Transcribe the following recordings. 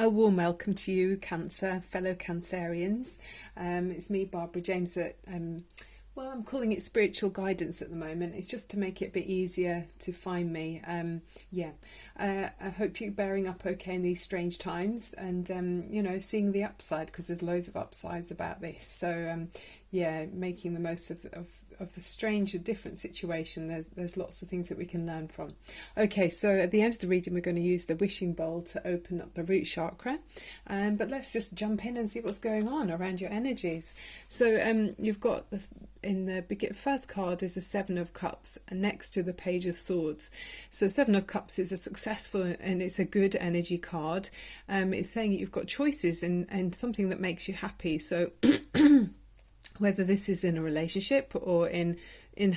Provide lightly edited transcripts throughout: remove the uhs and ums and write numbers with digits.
A warm welcome to you, Cancer, fellow Cancerians. It's me, Barbara James, I'm calling it spiritual guidance at the moment. It's just to make it a bit easier to find me. I hope you're bearing up okay in these strange times and, seeing the upside, because there's loads of upsides about this. So, making the most of the strange and different situation. There's lots of things that we can learn from. Okay, so at the end of the reading, we're going to use the wishing bowl to open up the root chakra. But let's just jump in and see what's going on around your energies. So you've got in the first card is a Seven of Cups next to the Page of Swords. So Seven of Cups is a successful and it's a good energy card. It's saying you've got choices and something that makes you happy. So whether this is in a relationship or in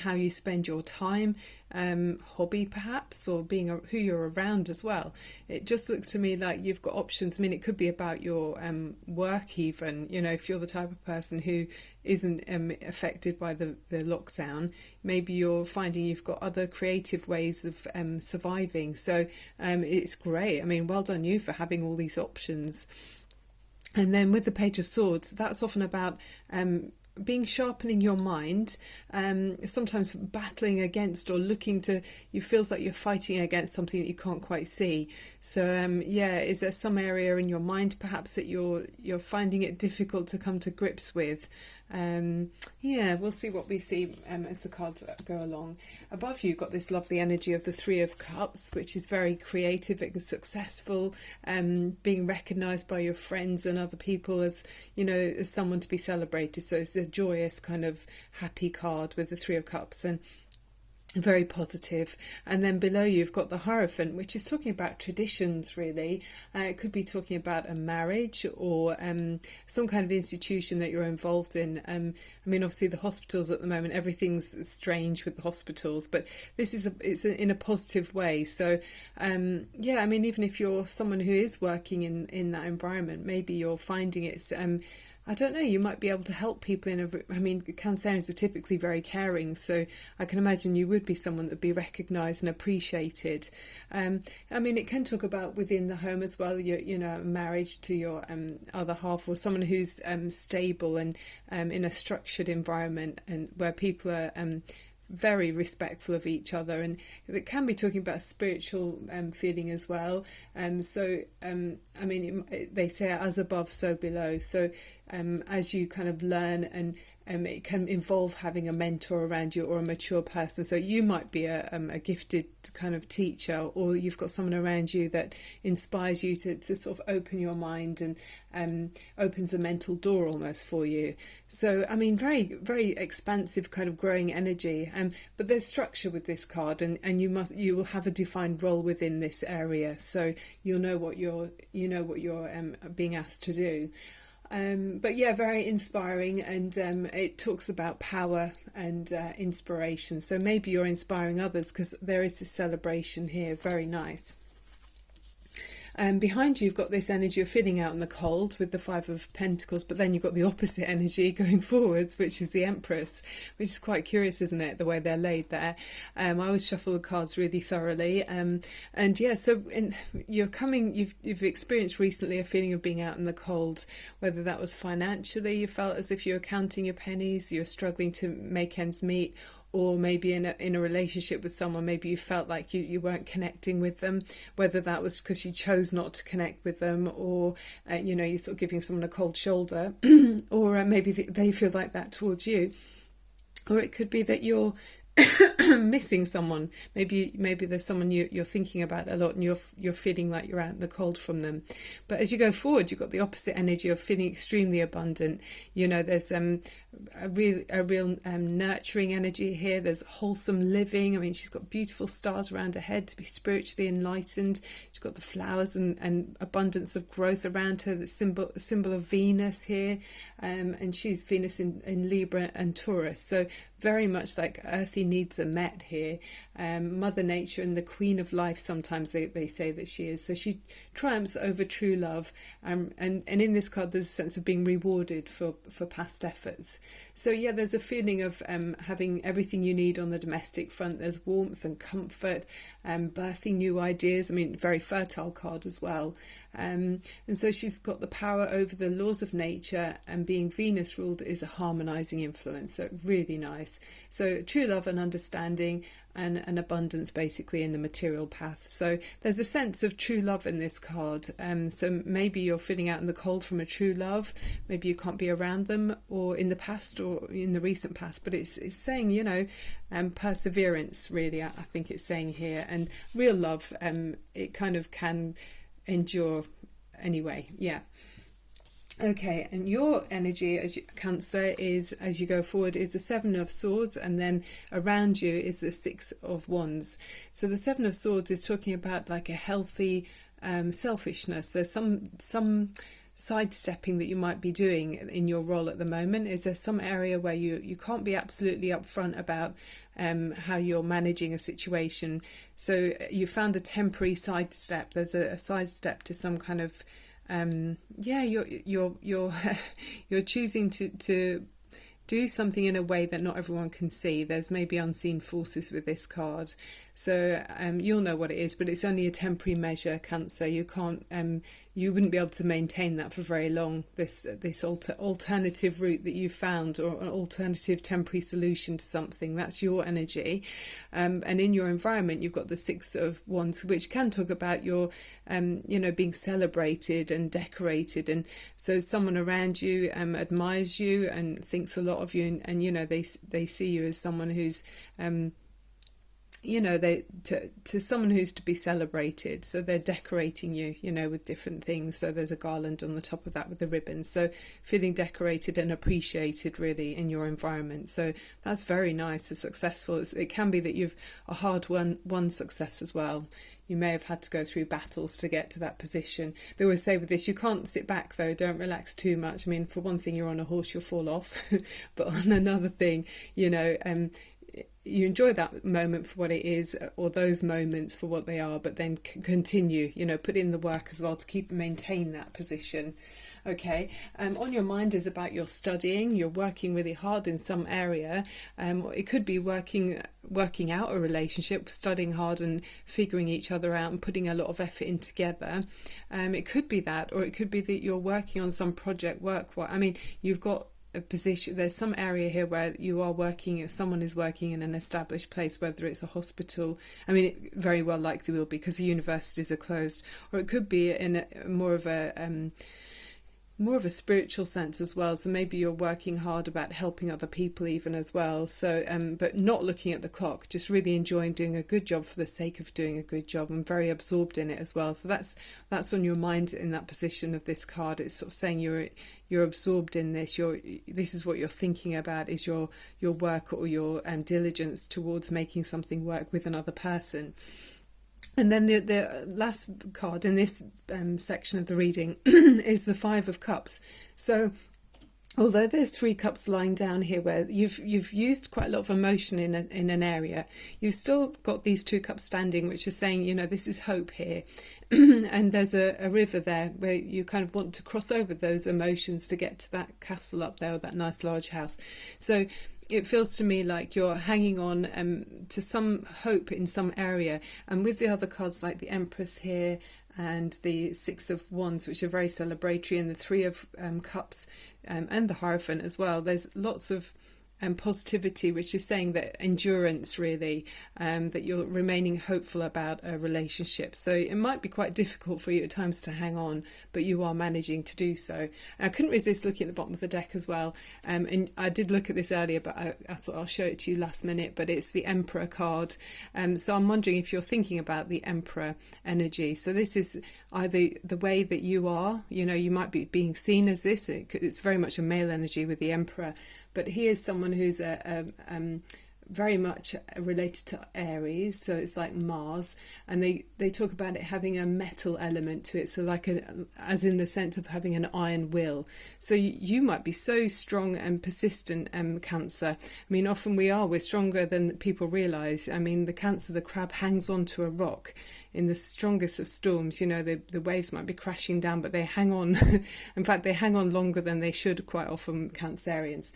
how you spend your time, hobby perhaps, or being who you're around as well. It just looks to me like you've got options. I mean, it could be about your work even, if you're the type of person who isn't affected by the lockdown, maybe you're finding you've got other creative ways of surviving. So it's great. I mean, well done you for having all these options. And then with the Page of Swords, that's often about sharpening your mind, sometimes battling against or you feels like you're fighting against something that you can't quite see. So is there some area in your mind perhaps that you're finding it difficult to come to grips with? We'll see what we see as the cards go along. Above you, you've got this lovely energy of the Three of Cups, which is very creative and successful, being recognised by your friends and other people as someone to be celebrated. So it's a joyous kind of happy card with the Three of Cups and very positive. And then below you've got the Hierophant, which is talking about traditions really. It could be talking about a marriage or some kind of institution that you're involved in. Obviously the hospitals at the moment, everything's strange with the hospitals, but this is it's in a positive way. So even if you're someone who is working in that environment, maybe you're finding it's I don't know, you might be able to help people Cancerians are typically very caring, so I can imagine you would be someone that would be recognised and appreciated. It can talk about within the home as well, marriage to your other half, or someone who's stable and in a structured environment and where people are very respectful of each other, and it can be talking about spiritual feeling as well. They say as above so below, so as you kind of learn, and it can involve having a mentor around you or a mature person. So you might be a gifted kind of teacher, or you've got someone around you that inspires you to sort of open your mind and opens a mental door almost for you. So very, very expansive kind of growing energy. But there's structure with this card, and you will have a defined role within this area. So you'll know what you're being asked to do. Very inspiring, and it talks about power and inspiration. So maybe you're inspiring others because there is a celebration here. Very nice. Behind you, you've got this energy of feeling out in the cold with the Five of Pentacles, but then you've got the opposite energy going forwards, which is the Empress, which is quite curious, isn't it, the way they're laid there. I always shuffle the cards really thoroughly. You've experienced recently a feeling of being out in the cold, whether that was financially, you felt as if you were counting your pennies, you're struggling to make ends meet, or maybe in a relationship with someone, maybe you felt like you weren't connecting with them, whether that was because you chose not to connect with them, or you're sort of giving someone a cold shoulder, or maybe they feel like that towards you. Or it could be that you're missing someone. Maybe there's someone you're thinking about a lot, and you're feeling like you're out in the cold from them. But as you go forward, you've got the opposite energy of feeling extremely abundant. There's a real nurturing energy here. There's wholesome living. She's got beautiful stars around her head to be spiritually enlightened. She's got the flowers and abundance of growth around her. The symbol of Venus here, and she's Venus in Libra and Taurus. So very much like earthy needs are met here. Mother Nature and the Queen of Life, sometimes they say that she is. So she triumphs over true love, and in this card there's a sense of being rewarded for past efforts. So yeah, there's a feeling of having everything you need on the domestic front. There's warmth and comfort, birthing new ideas. I mean, very fertile card as well. And so she's got the power over the laws of nature, and being Venus ruled is a harmonizing influence. So really nice. So true love and understanding, and an abundance basically in the material path. So there's a sense of true love in this card. So maybe you're feeling out in the cold from a true love. Maybe you can't be around them, or in the past or in the recent past, but it's saying, you know, perseverance really, I think it's saying here, and real love, it kind of can endure anyway. Yeah. Okay, and your energy as Cancer is, as you go forward, is the Seven of Swords, and then around you is the Six of Wands. So the Seven of Swords is talking about like a healthy selfishness. So some sidestepping that you might be doing in your role at the moment. Is there some area where you can't be absolutely upfront about how you're managing a situation? So you found a temporary sidestep. There's a sidestep to some kind of you're choosing to do something in a way that not everyone can see. There's maybe unseen forces with this card, so you'll know what it is, but it's only a temporary measure, Cancer. You can't you wouldn't be able to maintain that for very long, this alternative route that you found, or an alternative temporary solution to something. That's your energy. And in your environment you've got the Six of Wands, which can talk about your being celebrated and decorated, and so someone around you admires you and thinks a lot of you, and they see you as someone who's to someone who's to be celebrated. So they're decorating you, with different things. So there's a garland on the top of that with the ribbons. So feeling decorated and appreciated really in your environment. So that's very nice, successful. It can be that you've a hard won success as well. You may have had to go through battles to get to that position. They always say with this, you can't sit back though, don't relax too much. I mean, for one thing, you're on a horse, you'll fall off. But on another thing, you enjoy that moment for what it is, or those moments for what they are, but then continue, put in the work as well to maintain that position. Okay, on your mind is about your studying. You're working really hard in some area. It could be working out a relationship, studying hard and figuring each other out and putting a lot of effort in together. It could be that, or it could be that you're working on some project work. I mean, you've got a position, there's some area here where you are working, someone is working in an established place, whether it's a hospital. I mean, it very well likely will be, because the universities are closed, or it could be in more of a spiritual sense as well. So maybe you're working hard about helping other people even as well. So but not looking at the clock, just really enjoying doing a good job for the sake of doing a good job, and very absorbed in it as well. So that's on your mind in that position of this card. It's sort of saying you're absorbed in this. This is what you're thinking about, is your work, or your diligence towards making something work with another person. And then the last card in this section of the reading is the Five of Cups. So although there's 3 cups lying down here where you've used quite a lot of emotion in an area, you've still got these 2 cups standing, which is saying, this is hope here. And there's a river there where you kind of want to cross over those emotions to get to that castle up there, or that nice large house. So it feels to me like you're hanging on to some hope in some area. And with the other cards like the Empress here, and the Six of Wands, which are very celebratory, and the Three of Cups, and the Hierophant as well, there's lots of positivity, which is saying that endurance really, that you're remaining hopeful about a relationship. So it might be quite difficult for you at times to hang on, but you are managing to do so. I couldn't resist looking at the bottom of the deck as well, and I did look at this earlier, but I thought I'll show it to you last minute. But it's the Emperor card, so I'm wondering if you're thinking about the Emperor energy. So this is either the way that you are, you might be being seen as this. It's very much a male energy with the Emperor, but he is someone who's very much related to Aries, so it's like Mars, and they talk about it having a metal element to it, so like as in the sense of having an iron will. So you might be so strong and persistent, Cancer. I mean, often we're stronger than people realise. I mean, the Cancer, the crab, hangs onto a rock in the strongest of storms. You know, the waves might be crashing down, but they hang on. In fact, they hang on longer than they should quite often, Cancerians.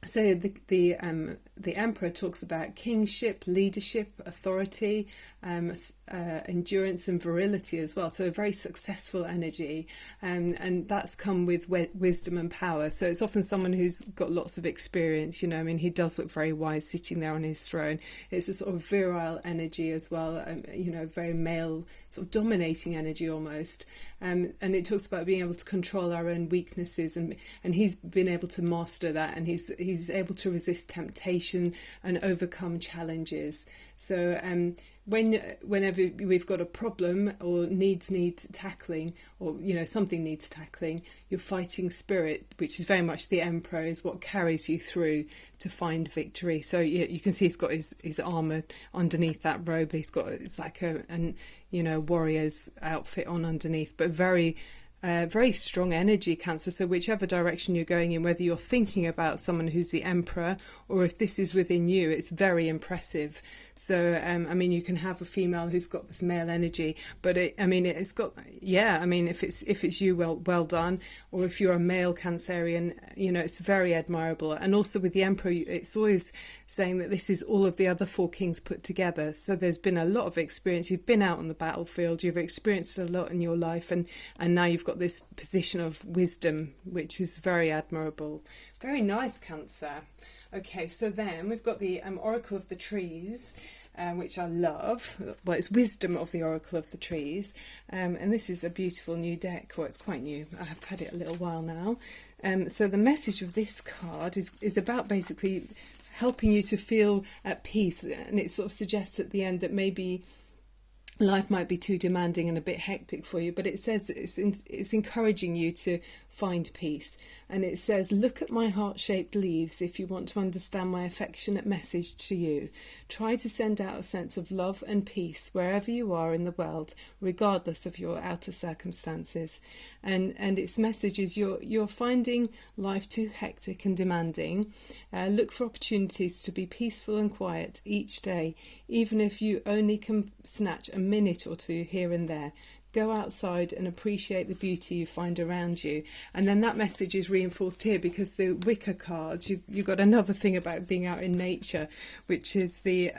So the emperor talks about kingship, leadership, authority, endurance and virility as well. So a very successful energy, and that's come with wisdom and power. So it's often someone who's got lots of experience. You know, I mean, he does look very wise sitting there on his throne. It's a sort of virile energy as well. You know, very male, sort of dominating energy almost. And it talks about being able to control our own weaknesses, and he's been able to master that, and he's able to resist temptation and overcome challenges. So whenever we've got a problem or need tackling, or you know, something needs tackling, your fighting spirit, which is very much the emperor, is what carries you through to find victory. So you can see he's got his armor underneath that robe. It's like an warrior's outfit on underneath, but very strong energy, Cancer. So whichever direction you're going in, whether you're thinking about someone who's the emperor or if this is within you, it's very impressive. So I mean, you can have a female who's got this male energy, but if it's you, well done. Or if you're a male Cancerian, you know, it's very admirable. And also with the emperor, it's always saying that this is all of the other four kings put together. So there's been a lot of experience. You've been out on the battlefield, you've experienced a lot in your life, and now you've got this position of wisdom, which is very admirable. Very nice, Cancer. Okay, so then we've got the Oracle of the Trees, which I love. Well, it's Wisdom of the Oracle of the Trees, and this is a beautiful new deck. Well, it's quite new. I have had it a little while now. So the message of this card is about basically helping you to feel at peace, and it sort of suggests at the end that maybe life might be too demanding and a bit hectic for you, but it says it's encouraging you to find peace. And it says, look at my heart-shaped leaves if you want to understand my affectionate message to you. Try to send out a sense of love and peace wherever you are in the world, regardless of your outer circumstances. And its message is you're finding life too hectic and demanding. Look for opportunities to be peaceful and quiet each day, even if you only can snatch a minute or two here and there. Go outside and appreciate the beauty you find around you. And then that message is reinforced here because the Wicker cards, you've got another thing about being out in nature, which is the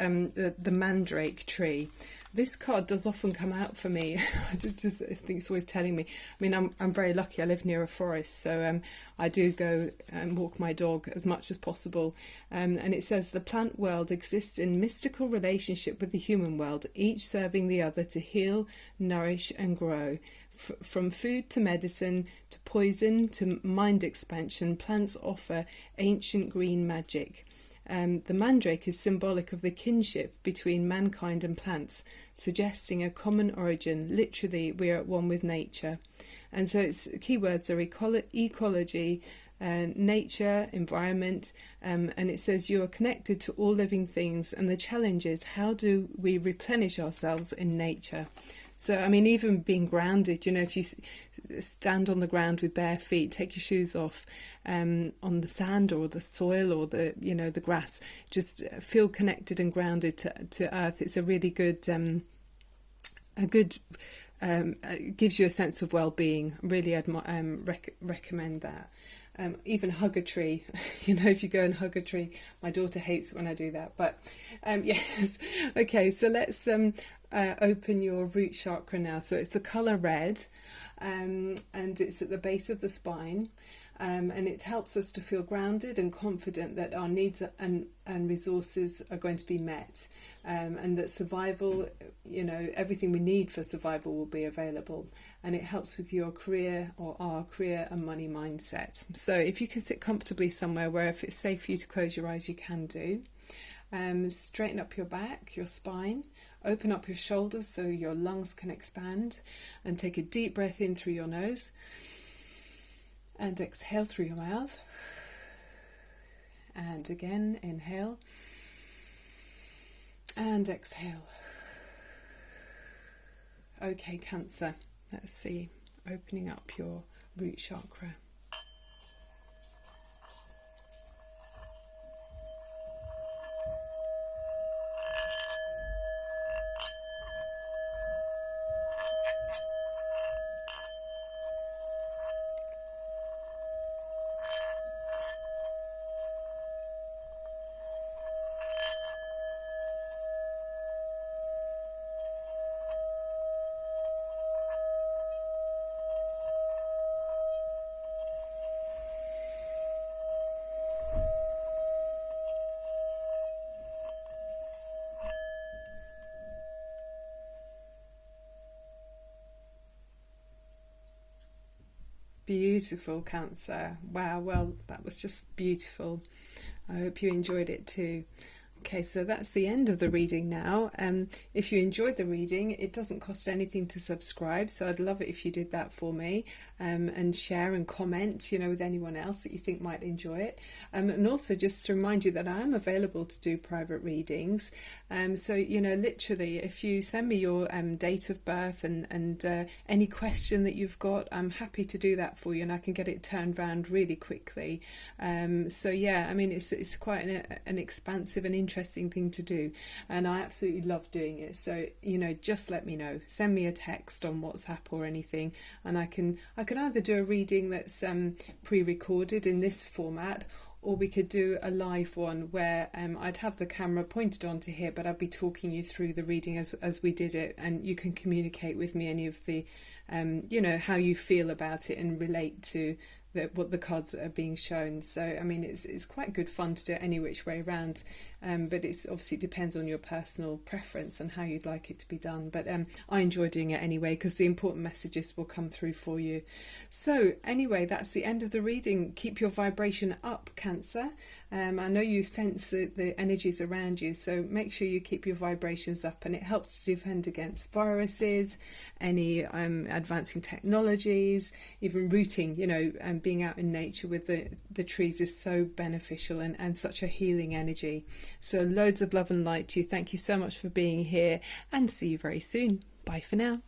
mandrake tree. This card does often come out for me. I think it's always telling me. I mean, I'm very lucky. I live near a forest, so I do go and walk my dog as much as possible. And it says the plant world exists in mystical relationship with the human world, each serving the other to heal, nourish, and grow. From food to medicine to poison to mind expansion, plants offer ancient green magic. The mandrake is symbolic of the kinship between mankind and plants, suggesting a common origin. Literally, we are at one with nature. And so its keywords are ecology, nature, environment, and it says you are connected to all living things, and the challenge is how do we replenish ourselves in nature. So, I mean, even being grounded, you know, if you stand on the ground with bare feet, take your shoes off on the sand or the soil or the grass, just feel connected and grounded to earth. It's a really good, it gives you a sense of well-being. Really recommend that. Even hug a tree, you know, if you go and hug a tree. My daughter hates it when I do that, but yes. Okay, so let's open your root chakra now. So it's the colour red, and it's at the base of the spine, and it helps us to feel grounded and confident that our needs and resources are going to be met, and that survival, you know, everything we need for survival will be available. And it helps with your career or our career and money mindset. So if you can sit comfortably somewhere where if it's safe for you to close your eyes, you can do. Straighten up your back, your spine. Open up your shoulders so your lungs can expand, and take a deep breath in through your nose and exhale through your mouth. And again, inhale and exhale. Okay, Cancer, let's see, opening up your root chakra. Beautiful, Cancer. Wow, well, that was just beautiful. I hope you enjoyed it too. Okay, so that's the end of the reading now. If you enjoyed the reading, it doesn't cost anything to subscribe, so I'd love it if you did that for me, and share and comment, with anyone else that you think might enjoy it. And also just to remind you that I am available to do private readings. So, literally, if you send me your date of birth and any question that you've got, I'm happy to do that for you, and I can get it turned around really quickly. So yeah, I mean, it's quite an expansive and interesting thing to do, and I absolutely love doing it. So just let me know, send me a text on WhatsApp or anything, and I can either do a reading that's pre-recorded in this format, or we could do a live one where I'd have the camera pointed onto here, but I'd be talking you through the reading as we did it, and you can communicate with me any of the how you feel about it and relate to what the cards are being shown. So I mean, it's quite good fun to do it any which way around, but it's obviously depends on your personal preference and how you'd like it to be done. But I enjoy doing it anyway, because the important messages will come through for you. So anyway, that's the end of the reading. Keep your vibration up, Cancer. I know you sense the energies around you, so make sure you keep your vibrations up, and it helps to defend against viruses, any advancing technologies, even rooting, and being out in nature with the trees is so beneficial and such a healing energy. So loads of love and light to you. Thank you so much for being here, and see you very soon. Bye for now.